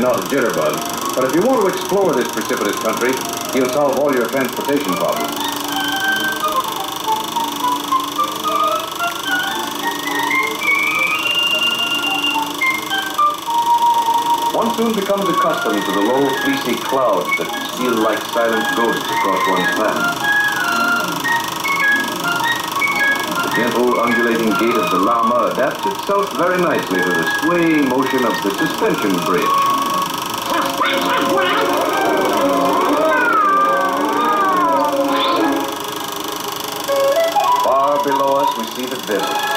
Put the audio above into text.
not a jitterbug, but if you want to explore this precipitous country, he'll solve all your transportation problems. One soon becomes accustomed to the low, fleecy clouds that steal like silent ghosts across one's path. The gentle, undulating gait of the llama adapts itself very nicely to the swaying motion of the suspension bridge. Far below us, we see the village.